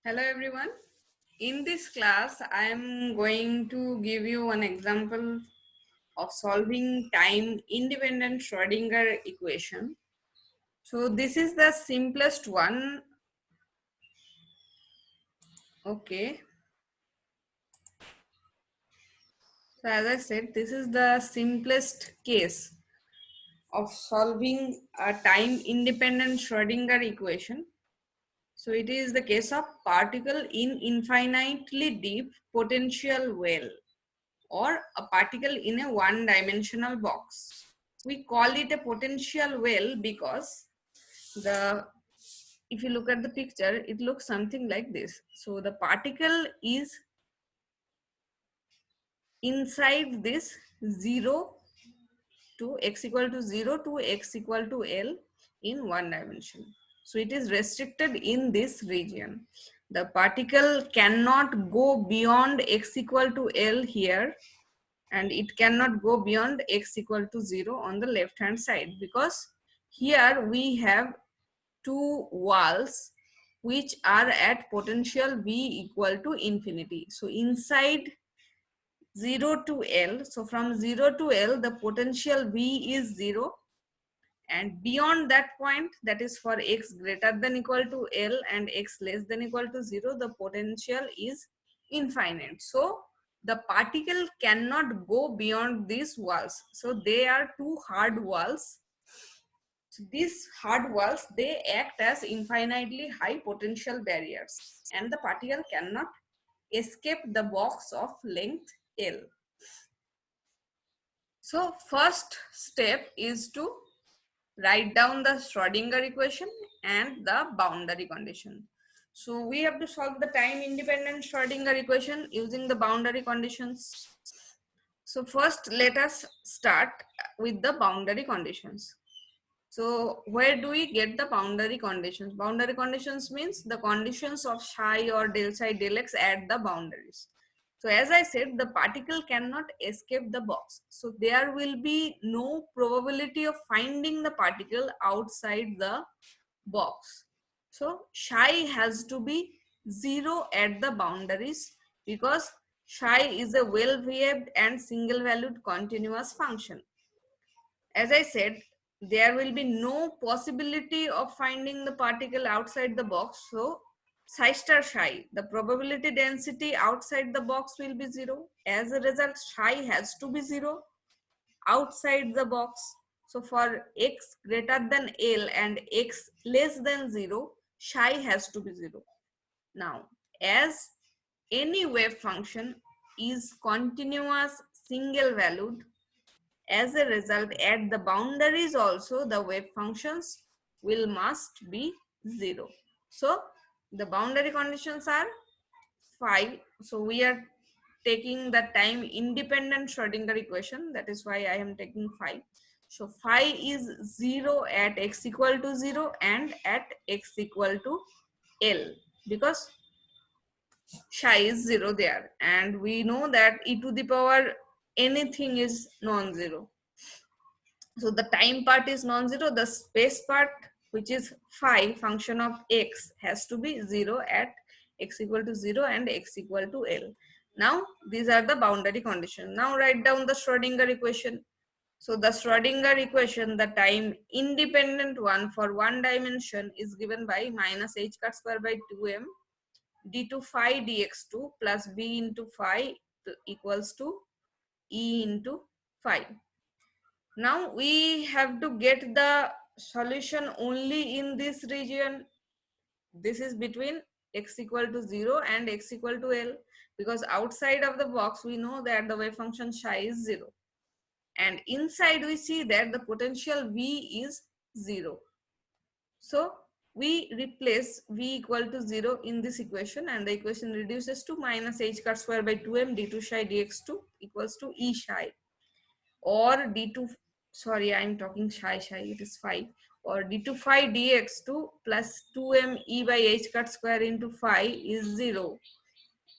Hello everyone. In this class, I am going to give you an example of solving time independent Schrodinger equation. So this is the simplest one. Okay. So as I said, this is the simplest case of solving a time independent Schrodinger equation. So it is the case of particle in infinitely deep potential well, or a particle in a one-dimensional box. We call it a potential well because the if you look at the picture, it looks something like this. So the particle is inside this 0 to x equal to 0 to x equal to L in one dimension. So it is restricted in this region. The particle cannot go beyond x equal to L here, and it cannot go beyond x equal to 0 on the left hand side, because here we have two walls which are at potential v equal to infinity. So inside 0 to L, so from 0 to L the potential v is 0, and beyond that point, that is for x greater than equal to L and x less than equal to 0, the potential is infinite. So the particle cannot go beyond these walls. So they are two hard walls. So these hard walls, they act as infinitely high potential barriers, and the particle cannot escape the box of length L. So first step is to write down the Schrodinger equation and the boundary condition. So we have to solve the time independent Schrodinger equation using the boundary conditions. So first let us start with the boundary conditions. So where do we get the boundary conditions? Boundary conditions means the conditions of psi or del psi del x at the boundaries. So as I said, the particle cannot escape the box. So there will be no probability of finding the particle outside the box. So psi has to be 0 at the boundaries, because psi is a well-behaved and single-valued continuous function. As I said, there will be no possibility of finding the particle outside the box. So psi star psi, the probability density outside the box will be 0. As a result, psi has to be 0 outside the box. So for x greater than L and x less than 0, psi has to be 0. Now, as any wave function is continuous single valued, as a result, at the boundaries also the wave functions will must be 0. So the boundary conditions are 5. So we are taking the time independent Schrodinger equation. That is why I am taking 5. So phi is 0 at x equal to 0 and at x equal to L, because psi is 0 there, and we know that e to the power anything is non-zero. So the time part is non-zero, the space part, which is phi function of x, has to be 0 at x equal to 0 and x equal to L. Now these are the boundary conditions. Now write down the Schrodinger equation. So the Schrodinger equation, the time independent one for one dimension, is given by minus h cut square by 2m d2 phi dx2 plus v into phi equals to e into phi. Now we have to get the solution only in this region. This is between x equal to 0 and x equal to L, because outside of the box we know that the wave function psi is 0, and inside we see that the potential v is 0. So we replace v equal to 0 in this equation, and the equation reduces to minus h cut square by 2m d2 psi dx2 equals to e psi, or d2, sorry, I'm talking psi, it is phi, or d2 phi dx2 plus 2m e by h cut square into phi is 0,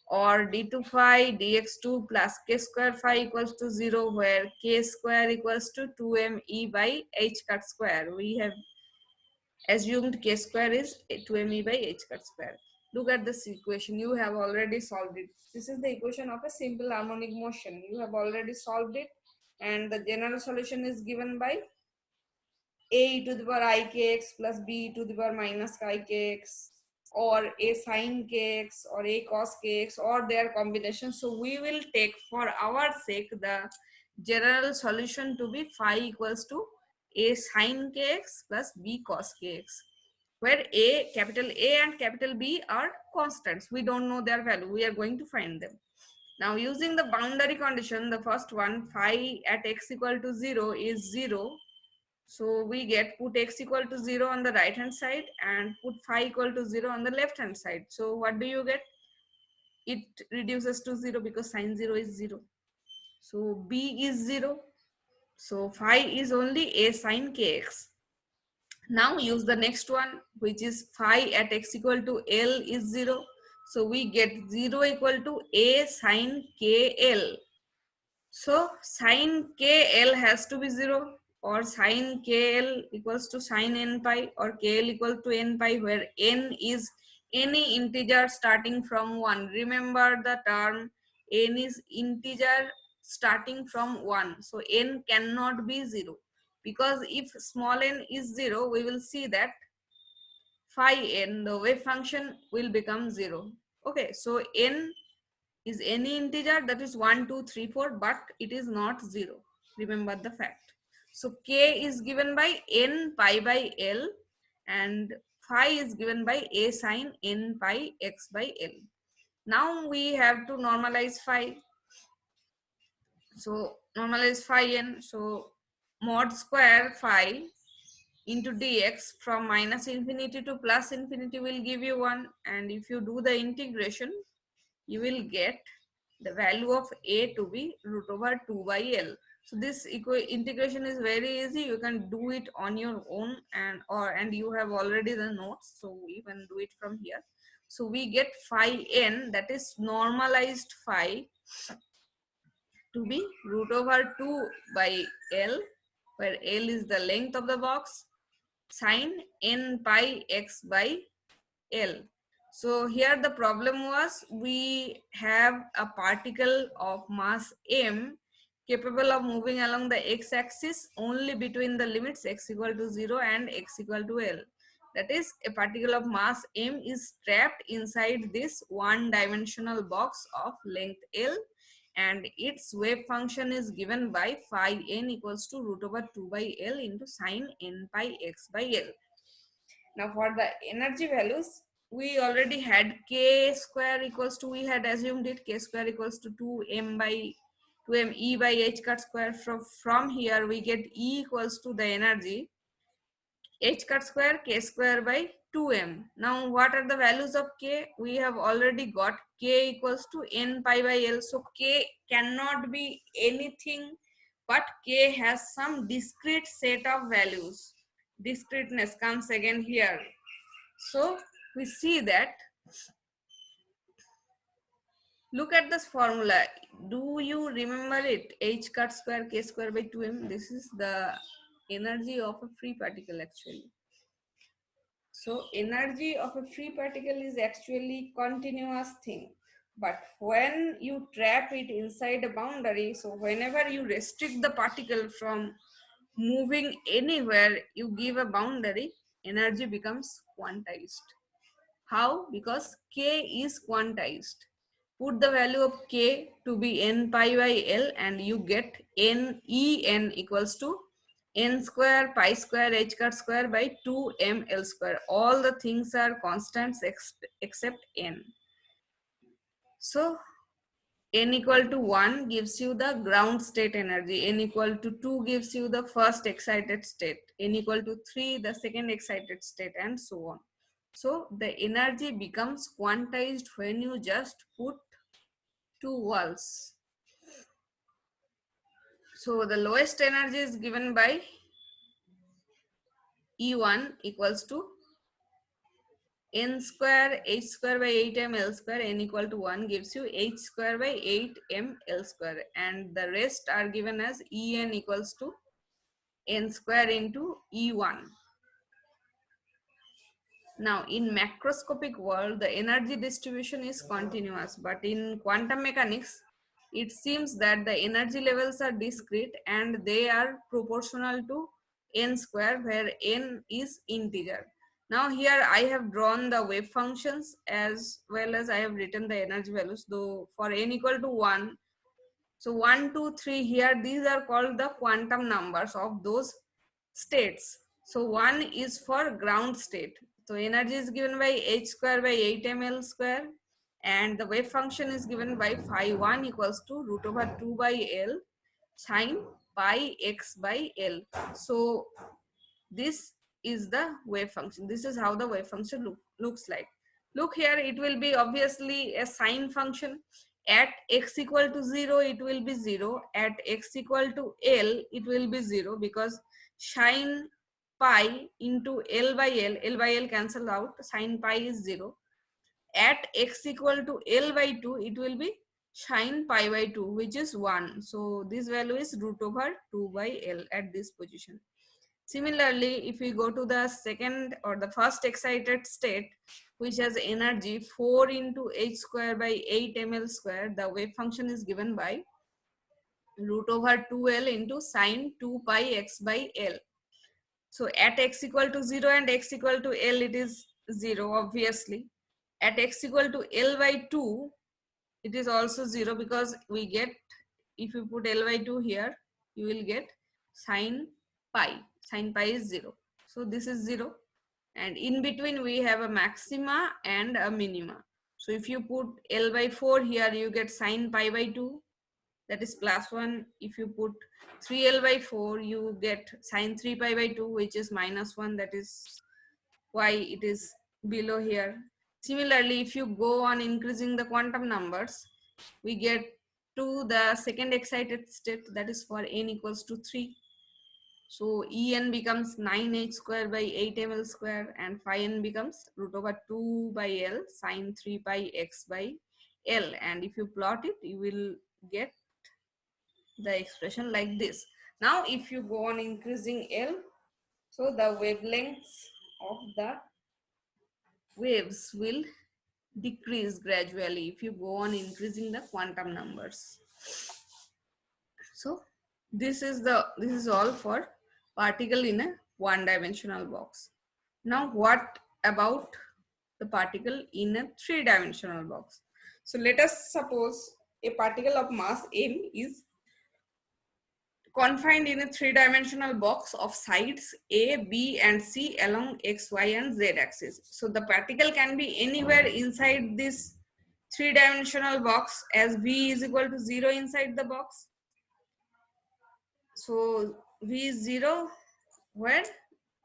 or d2 phi dx2 plus k square phi equals to 0, where k square equals to 2m e by h cut square. We have assumed k square is 2m e by h cut square. Look at this equation. You have already solved it. This is the equation of a simple harmonic motion. You have already solved it, and the general solution is given by a e to the power I kx plus b e to the power minus I kx, or a sin kx or a cos kx, or their combination. So we will take for our sake the general solution to be phi equals to a sin kx plus b cos kx, where capital A and capital B are constants. We don't know their value. We are going to find them. Now using the boundary condition, the first one, phi at x equal to 0 is 0. So we get put x equal to 0 on the right hand side and put phi equal to 0 on the left hand side. So what do you get? It reduces to 0 because sine 0 is 0. So b is 0. So phi is only a sine kx. Now use the next one, which is phi at x equal to L is 0. So we get 0 equal to a sine kl. So sine kl has to be 0, or sine kl equals to sine n pi, or kl equal to n pi, where n is any integer starting from 1. Remember the term, n is integer starting from 1. So n cannot be 0, because if small n is 0, we will see that phi n, the wave function, will become 0. Okay, so n is any integer, that is 1, 2, 3, 4, but it is not 0. Remember the fact. So k is given by n pi by L, and phi is given by a sine n pi x by L. Now we have to normalize phi. So normalize phi n. So mod square phi into dx from minus infinity to plus infinity will give you 1, and if you do the integration, you will get the value of a to be root over 2 by L. So this integration is very easy. You can do it on your own, and you have already the notes, so you can do it from here. So we get phi n, that is normalized phi, to be root over 2 by L, where L is the length of the box, sine n pi x by L. So here the problem was, we have a particle of mass m capable of moving along the x-axis only between the limits x equal to 0 and x equal to L. That is, a particle of mass m is trapped inside this one-dimensional box of length L, and its wave function is given by phi n equals to root over 2 by L into sine n pi x by L. Now for the energy values, we already had k square equals to, we had assumed it, k square equals to 2m e by h cut square. From here we get E equals to the energy h cut square k square by 2m. Now what are the values of k? We have already got k equals to n pi by L. So k cannot be anything, but k has some discrete set of values. Discreteness comes again here. So we see that, look at this formula. Do you remember it? H cut square k square by 2m. This is the energy of a free particle actually. So energy of a free particle is actually continuous thing. But when you trap it inside a boundary, so whenever you restrict the particle from moving anywhere, you give a boundary, energy becomes quantized. How? Because k is quantized. Put the value of k to be n pi by L, and you get n equals to n square pi square h cut square by 2m L square. All the things are constants except n. So n equal to 1 gives you the ground state energy, n equal to 2 gives you the first excited state, n equal to 3 the second excited state, and so on. So the energy becomes quantized when you just put two walls. So the lowest energy is given by E1 equals to n square h square by 8m L square, n equal to 1 gives you h square by 8m L square, and the rest are given as En equals to n square into E1. Now, in macroscopic world, the energy distribution is continuous, but in quantum mechanics, it seems that the energy levels are discrete and they are proportional to n square, where n is integer. Now here I have drawn the wave functions as well as I have written the energy values, though for n equal to 1. So 1, 2, 3 here, these are called the quantum numbers of those states. So 1 is for ground state. So energy is given by h square by 8 ml square, and the wave function is given by phi 1 equals to root over 2 by L sine pi x by L. So this is the wave function. This is how the wave function looks like. Look here, it will be obviously a sine function. At x equal to 0, it will be 0. At x equal to L, it will be 0, because sine pi into L by L cancel out, sine pi is 0. At x equal to L by 2, it will be sine pi by 2, which is 1. So this value is root over 2 by L at this position. Similarly, if we go to the second or the first excited state, which has energy 4 into h square by 8 ml square, the wave function is given by root over 2l into sine 2 pi x by L. So at x equal to 0 and x equal to L, it is 0, obviously. At x equal to L by 2, it is also 0, because we get, if you put L by 2 here, you will get sine pi. Sine pi is 0. So this is 0. And in between we have a maxima and a minima. So if you put L by 4 here, you get sine pi by 2, that is plus 1. If you put 3L by 4, you get sine 3 pi by 2, which is minus 1. That is why it is below here. Similarly, if you go on increasing the quantum numbers, we get to the second excited state, that is for n equals to 3. So En becomes 9h square by 8 ml square, and phi n becomes root over 2 by L sine 3 pi x by L. And if you plot it, you will get the expression like this. Now, if you go on increasing L, so the wavelengths of the waves will decrease gradually if you go on increasing the quantum numbers. So this is all for particle in a one-dimensional box. Now what about the particle in a three-dimensional box? So let us suppose a particle of mass m is confined in a three-dimensional box of sides A, B, and C along X, Y, and Z axis. So the particle can be anywhere inside this three-dimensional box, as V is equal to 0 inside the box. So V is 0 where?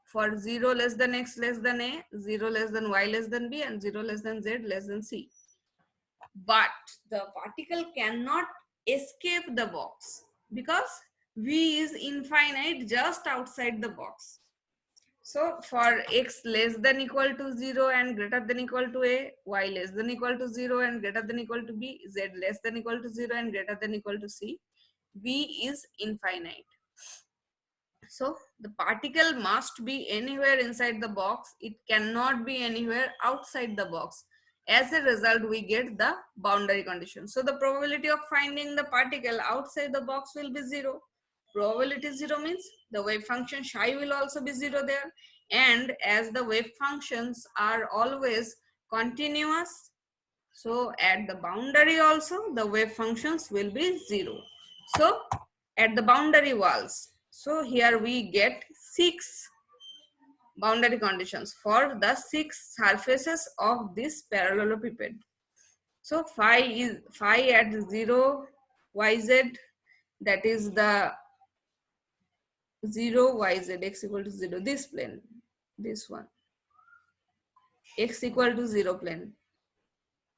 For 0 less than X less than A, 0 less than Y less than B, and 0 less than Z less than C. But the particle cannot escape the box, because V is infinite just outside the box. So for X less than equal to 0 and greater than equal to A, Y less than equal to 0 and greater than equal to B, Z less than equal to 0 and greater than equal to C, V is infinite. So the particle must be anywhere inside the box. It cannot be anywhere outside the box. As a result, we get the boundary condition. So the probability of finding the particle outside the box will be 0. Probability 0 means the wave function psi will also be 0 there. And as the wave functions are always continuous, so at the boundary also the wave functions will be 0. So at the boundary walls, so here we get 6 boundary conditions for the 6 surfaces of this parallelepiped. So phi at 0 yz, that is the 0 yz, x equal to 0, this plane, this one, x equal to 0 plane.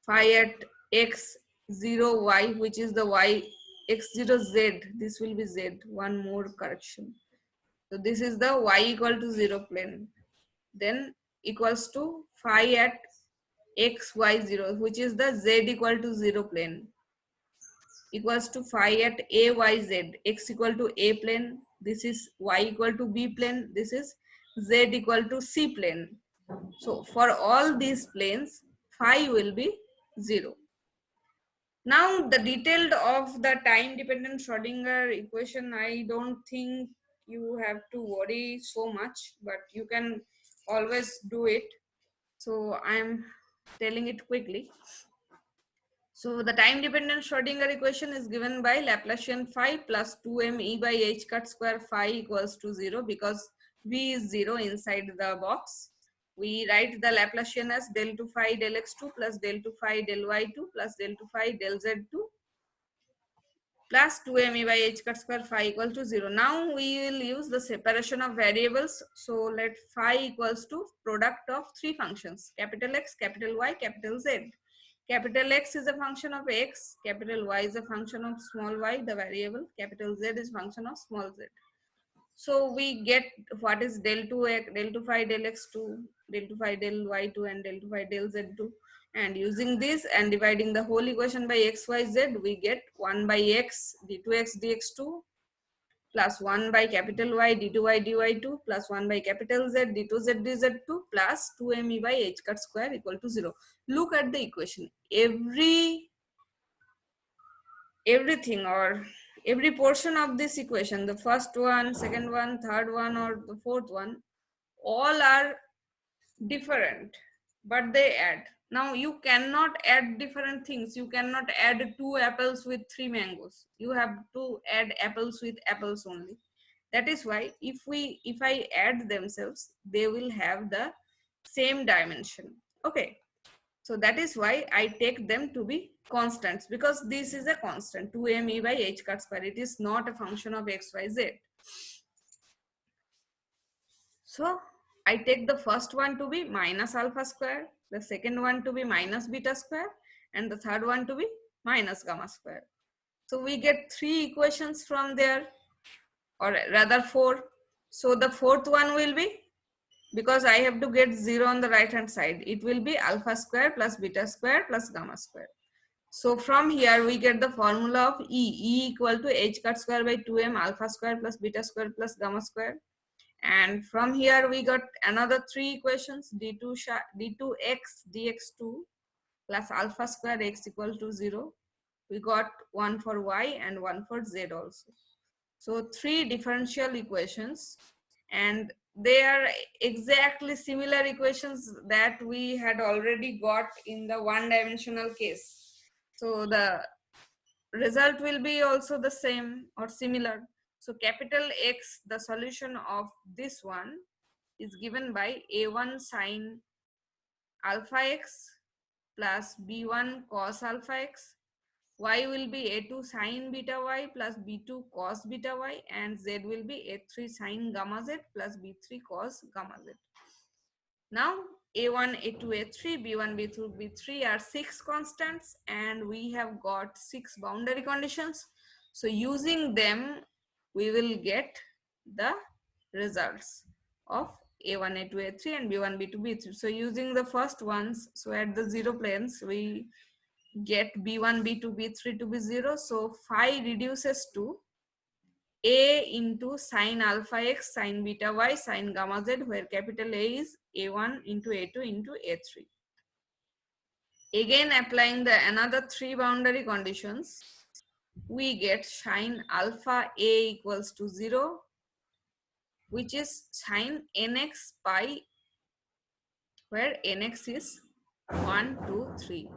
Phi at x 0 y, which is the y, x0 z, this will be z, one more correction. So this is the y equal to 0 plane. Then equals to phi at x y0, which is the z equal to 0 plane, equals to phi at a y z, x equal to a plane, this is y equal to b plane, this is z equal to c plane. So for all these planes, phi will be 0. Now the detailed of the time dependent Schrodinger equation, I don't think you have to worry so much, but you can always do it. So I'm telling it quickly. So the time dependent Schrodinger equation is given by Laplacian phi plus 2m e by h cut square phi equals to 0, because v is 0 inside the box. We write the Laplacian as del 2 phi del x2 plus del 2 phi del y2 plus del 2 phi del z2 plus 2m e by h cut square phi equal to 0. Now we will use the separation of variables. So let phi equals to product of three functions, capital X, capital Y, capital Z. Capital X is a function of X, capital Y is a function of small y, the variable, capital Z is function of small z. So we get what is del 2 x, del 2 phi del x2, del 2 phi del y2 and del 2 phi del z2. And using this and dividing the whole equation by x, y, z, we get 1 by x d2x dx2 plus 1 by capital Y d2y dy2 plus 1 by capital Z d2z dz2 plus 2m e by h cut square equal to 0. Look at the equation. Everything or every portion of this equation, the first one, second one, third one, or the fourth one, all are different, but they add. Now you cannot add different things. You cannot add 2 apples with 3 mangoes. You have to add apples with apples only. That is why if I add themselves, they will have the same dimension. Okay. So that is why I take them to be constants, because this is a constant 2m e by h cut square. It is not a function of x, y, z. So I take the first one to be minus alpha square, the second one to be minus beta square, and the third one to be minus gamma square. So we get 3 equations from there, or rather 4. So the fourth one will be, because I have to get 0 on the right hand side, it will be alpha square plus beta square plus gamma square. So from here we get the formula of E equal to h cut square by 2m alpha square plus beta square plus gamma square. And from here we got another 3 equations, d2x dx2 plus alpha square x equal to 0. We got one for y and one for z also. So 3 differential equations, and they are exactly similar equations that we had already got in the one dimensional case. So the result will be also the same or similar. So capital X, the solution of this one is given by A1 sine alpha x plus B1 cos alpha x. Y will be A2 sine beta y plus B2 cos beta y, and Z will be A3 sine gamma z plus B3 cos gamma z. Now A1, A2, A3, B1, B2, B3 are 6 constants, and we have got 6 boundary conditions. So using them, we will get the results of A1, A2, A3 and B1, B2, B3. So using the first ones, so at the 0 planes, we get B1, B2, B3 to be 0. So phi reduces to A into sine alpha x, sine beta y, sine gamma z, where capital A is A1 into A2 into A3. Again, applying the another 3 boundary conditions, we get sine alpha A equals to 0, which is sine nx pi, where nx is 1, 2, 3.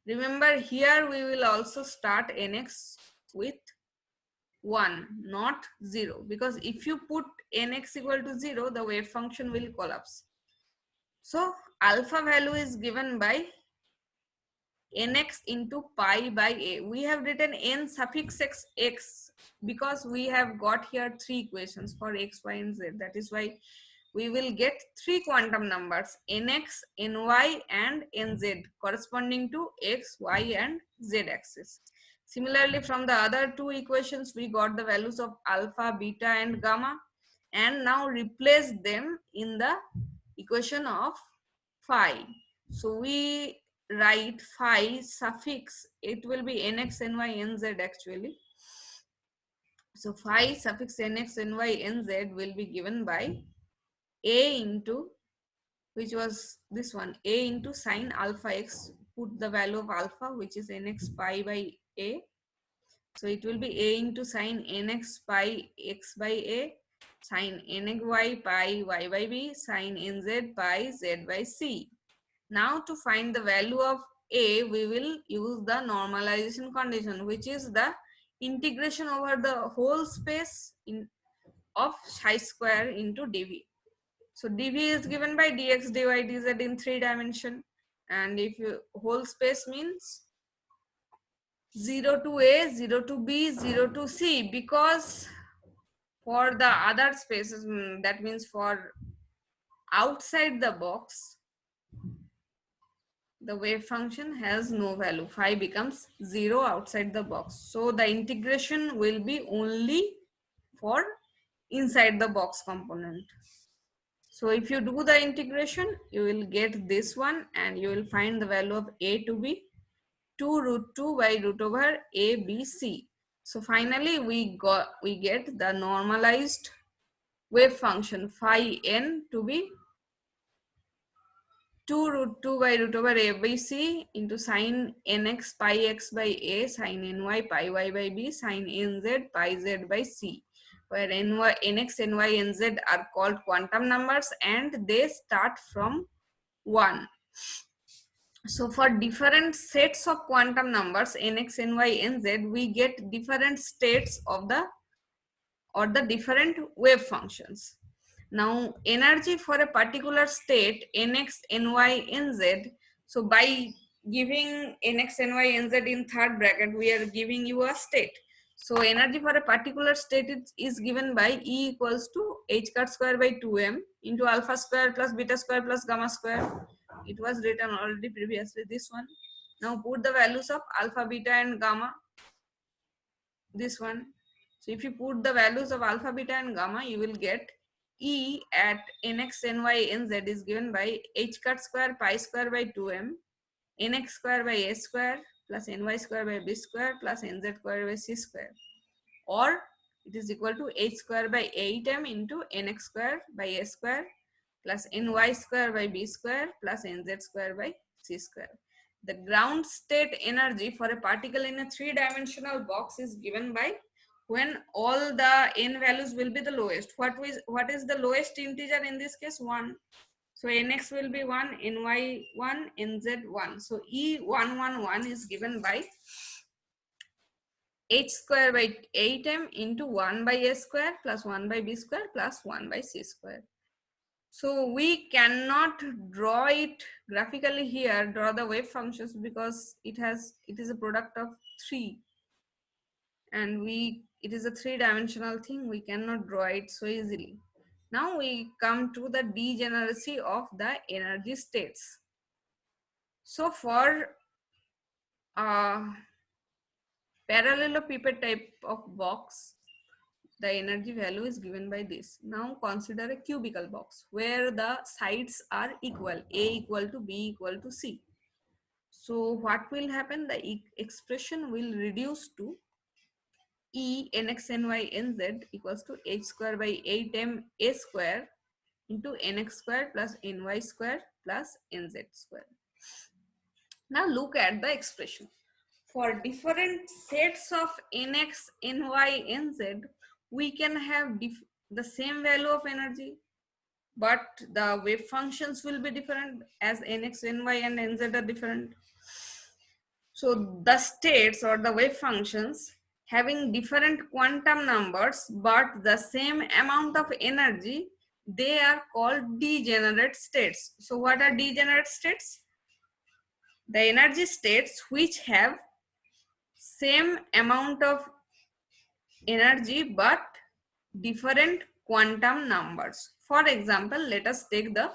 Remember, here we will also start nx with 1, not 0, because if you put nx equal to 0, the wave function will collapse. So alpha value is given by nx into pi by a. We have written n suffix x because we have got here 3 equations for x, y, and z. That is why we will get 3 quantum numbers, nx, ny, and nz, corresponding to x, y, and z axis. Similarly, from the other 2 equations, we got the values of alpha, beta, and gamma, and now replace them in the equation of phi. So we write phi suffix, it will be nx, ny, nz actually. So phi suffix nx, ny, nz will be given by a into which was this one, a into sine alpha x, put the value of alpha, which is nx pi by a. So it will be a into sine nx pi x by a, sine nxy pi y by b, sine nz pi z by c. Now to find the value of a, we will use the normalization condition, which is the integration over the whole space of chi square into dv. So dv is given by dx dy dz in 3 dimension, and if you whole space means 0 to a, 0 to b, 0 to c, because for the other spaces, that means for outside the box, the wave function has no value. Phi becomes 0 outside the box. So the integration will be only for inside the box component. So if you do the integration, you will get this one, and you will find the value of a to be 2 root 2 by root over a b c. So finally we get the normalized wave function phi n to be 2 root 2 by root over a by c into sine nx pi x by a, sine ny pi y by b, sine nz pi z by c, where nx, ny, nz are called quantum numbers and they start from 1. So for different sets of quantum numbers nx, ny, nz, we get different states of the different wave functions. Now energy for a particular state nx, ny, nz, so by giving nx, ny, nz in third bracket, we are giving you a state. So energy for a particular state is given by E equals to h cut square by 2m into alpha square plus beta square plus gamma square. It was written already previously, this one. Now put the values of alpha, beta and gamma, this one. So if you put the values of alpha, beta and gamma, you will get E at nx, ny, nz is given by h cut square pi square by 2m, nx square by a square plus ny square by b square plus nz square by c square, or it is equal to h square by 8m into nx square by a square plus ny square by b square plus nz square by c square. The ground state energy for a particle in a 3-dimensional box is given by when all the n values will be the lowest. What is the lowest integer in this case? 1. So nx will be 1, ny 1, nz 1. So E111 is given by h square by 8m into 1 by a square plus 1 by b square plus 1 by c square. So we cannot draw it graphically here, draw the wave functions, because it is a product of 3, and it is a 3-dimensional thing. We cannot draw it so easily. Now we come to the degeneracy of the energy states. So for parallelepiped type of box, the energy value is given by this. Now consider a cubical box where the sides are equal, A equal to B equal to C. So what will happen? The expression will reduce to E nx, ny, nz equals to h square by 8m a square into nx square plus ny square plus nz square. Now look at the expression. For different sets of nx, ny, nz, we can have the same value of energy, but the wave functions will be different as nx, ny, and nz are different. So the states or the wave functions having different quantum numbers but the same amount of energy, they are called degenerate states. So what are degenerate states? The energy states which have same amount of energy but different quantum numbers. For example, let us take the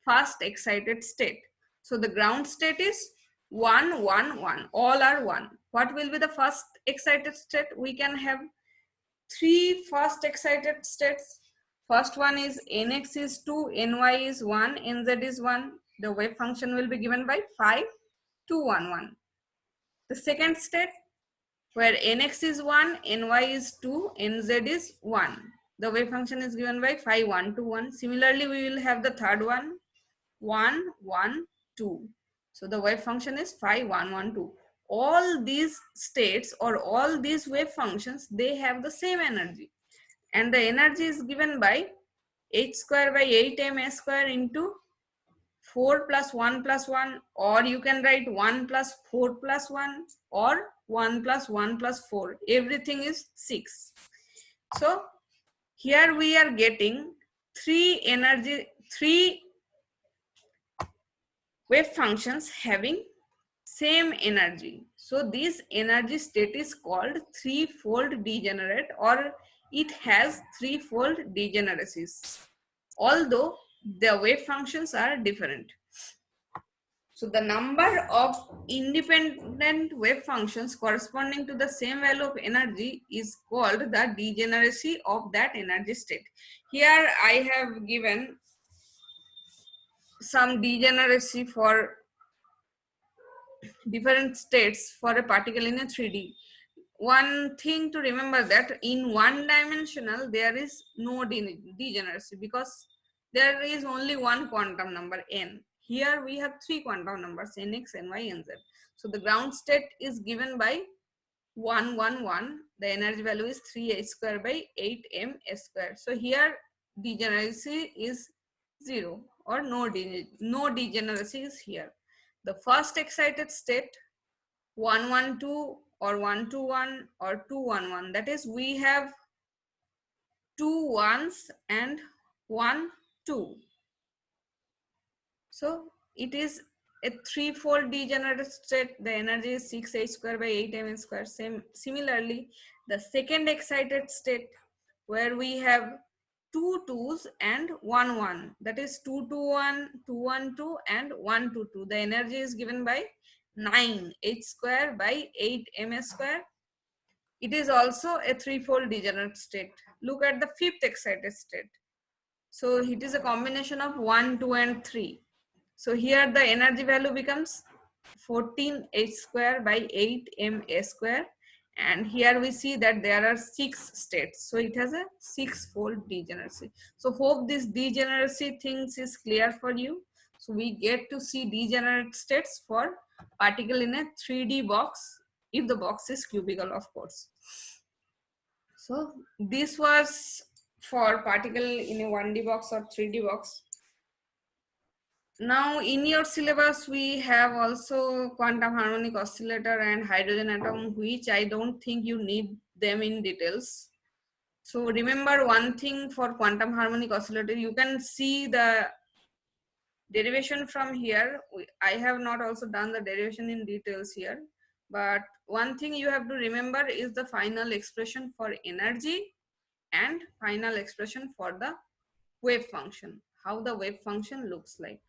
first excited state. So the ground state is 1, 1, 1. All are 1. What will be the first excited state? We can have 3 first excited states. First one is nx is 2, ny is 1, nz is 1. The wave function will be given by 5, 2, 1, 1. The second state, where nx is 1, ny is 2, nz is 1. The wave function is given by phi 1 to 1. Similarly, we will have the third one 1, 1, 2. So the wave function is phi 1, 1, 2. All these states or all these wave functions, they have the same energy. And the energy is given by h square by 8 m square into 4 plus 1 plus 1, or you can write 1 plus 4 plus 1, or 1 plus 1 plus 4. Everything is 6. So here we are getting three wave functions having same energy. So this energy state is called threefold degenerate, or it has threefold degeneracies, although the wave functions are different. So the number of independent wave functions corresponding to the same value of energy is called the degeneracy of that energy state. Here I have given some degeneracy for different states for a particle in a 3D. One thing to remember, that in one dimensional there is no degeneracy because there is only one quantum number n. Here we have three quantum numbers nx, ny, nz. So the ground state is given by 1, 1, 1. The energy value is 3h square by 8m square. So here degeneracy is 0, or no degeneracy is here. The first excited state 112 or 121 or 211, that is we have two ones and 1 2. So it is a threefold degenerate state. The energy is 6h square by 8m square. Similarly, the second excited state where we have two twos and 1 1, that is 221, 212 and 122. The energy is given by 9h square by 8m square. It is also a threefold degenerate state. Look at the fifth excited state. So it is a combination of 1, 2 and 3. So here the energy value becomes 14h square by 8m square. And here we see that there are 6 states. So it has a 6-fold degeneracy. So hope this degeneracy things is clear for you. So we get to see degenerate states for particle in a 3D box, if the box is cubical, of course. So this was for particle in a 1D box or 3D box. Now in your syllabus we have also quantum harmonic oscillator and hydrogen atom, which I don't think you need them in details. So remember one thing for quantum harmonic oscillator, you can see the derivation from here. I have not also done the derivation in details here, but one thing you have to remember is the final expression for energy and final expression for the wave function, how the wave function looks like.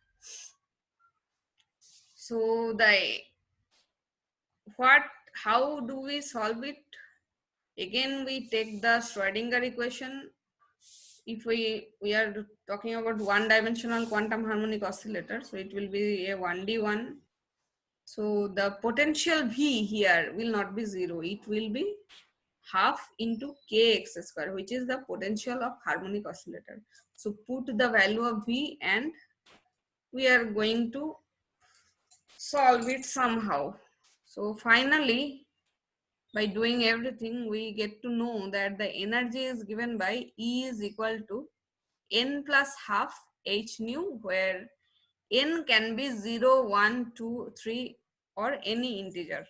So how do we solve it? Again, we take the Schrodinger equation. If we are talking about one dimensional quantum harmonic oscillator, so it will be a 1D one. So the potential V here will not be 0. It will be half into kx square, which is the potential of harmonic oscillator. So put the value of V and we are going to solve it somehow. So finally, by doing everything, we get to know that the energy is given by E is equal to n plus half h nu, where n can be 0, 1, 2, 3 or any integer.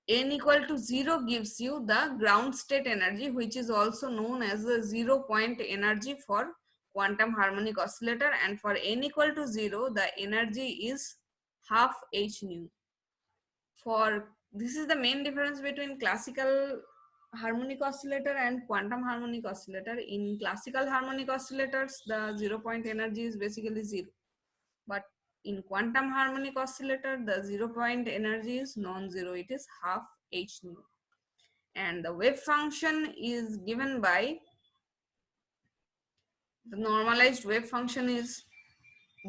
N equal to 0 gives you the ground state energy, which is also known as the 0 point energy for quantum harmonic oscillator, and for n equal to 0 the energy is half h nu. For this is the main difference between classical harmonic oscillator and quantum harmonic oscillator. In classical harmonic oscillators, the 0 point energy is basically 0, but in quantum harmonic oscillator the 0 point energy is non-zero, it is half h nu. And the wave function is given by, the normalized wave function is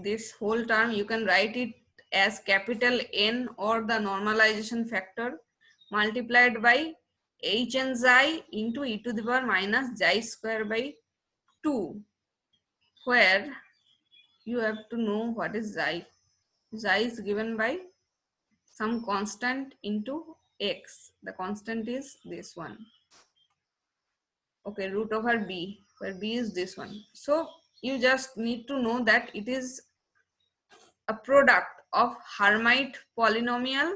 this whole term. You can write it as capital N, or the normalization factor, multiplied by h n xi into e to the power minus xi square by 2, where you have to know what is xi. Xi is given by some constant into x. The constant is this one. Okay, root over b, where b is this one. So you just need to know that it is a product of Hermite polynomial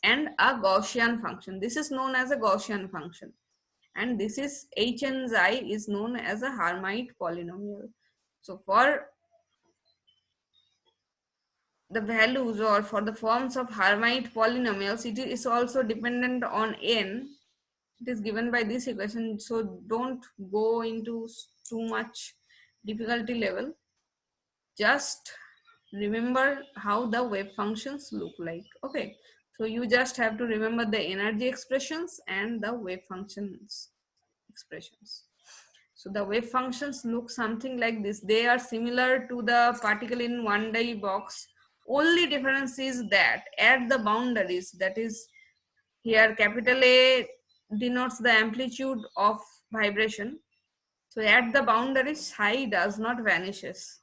and a Gaussian function. This is known as a Gaussian function. And this is h and xi is known as a Hermite polynomial. So for the values or for the forms of Hermite polynomials, it is also dependent on n. It is given by this equation, so don't go into too much difficulty level. Just remember how the wave functions look like. Okay, so you just have to remember the energy expressions and the wave functions expressions. So the wave functions look something like this. They are similar to the particle in 1D box. Only difference is that at the boundaries, that is here capital A denotes the amplitude of vibration. So at the boundaries, psi does not vanishes.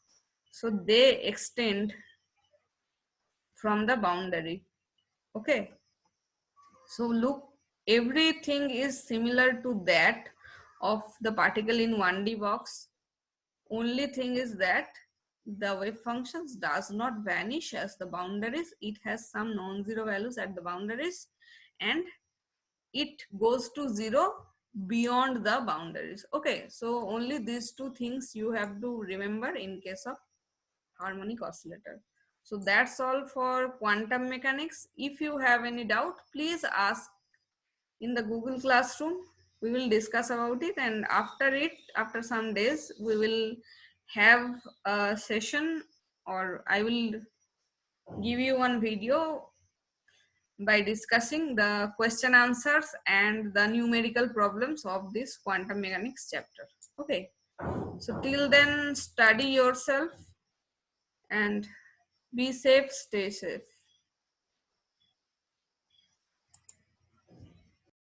So they extend from the boundary. Okay. So look, everything is similar to that of the particle in 1D box. Only thing is that the wave functions does not vanish as the boundaries. It has some non-zero values at the boundaries and it goes to zero beyond the boundaries. Okay, so only these two things you have to remember in case of harmonic oscillator. So that's all for quantum mechanics. If you have any doubt, please ask in the Google Classroom. We will discuss about it, and after some days, we will have a session, or I will give you one video by discussing the question answers and the numerical problems of this quantum mechanics chapter. Okay, so till then, study yourself and be safe, stay safe.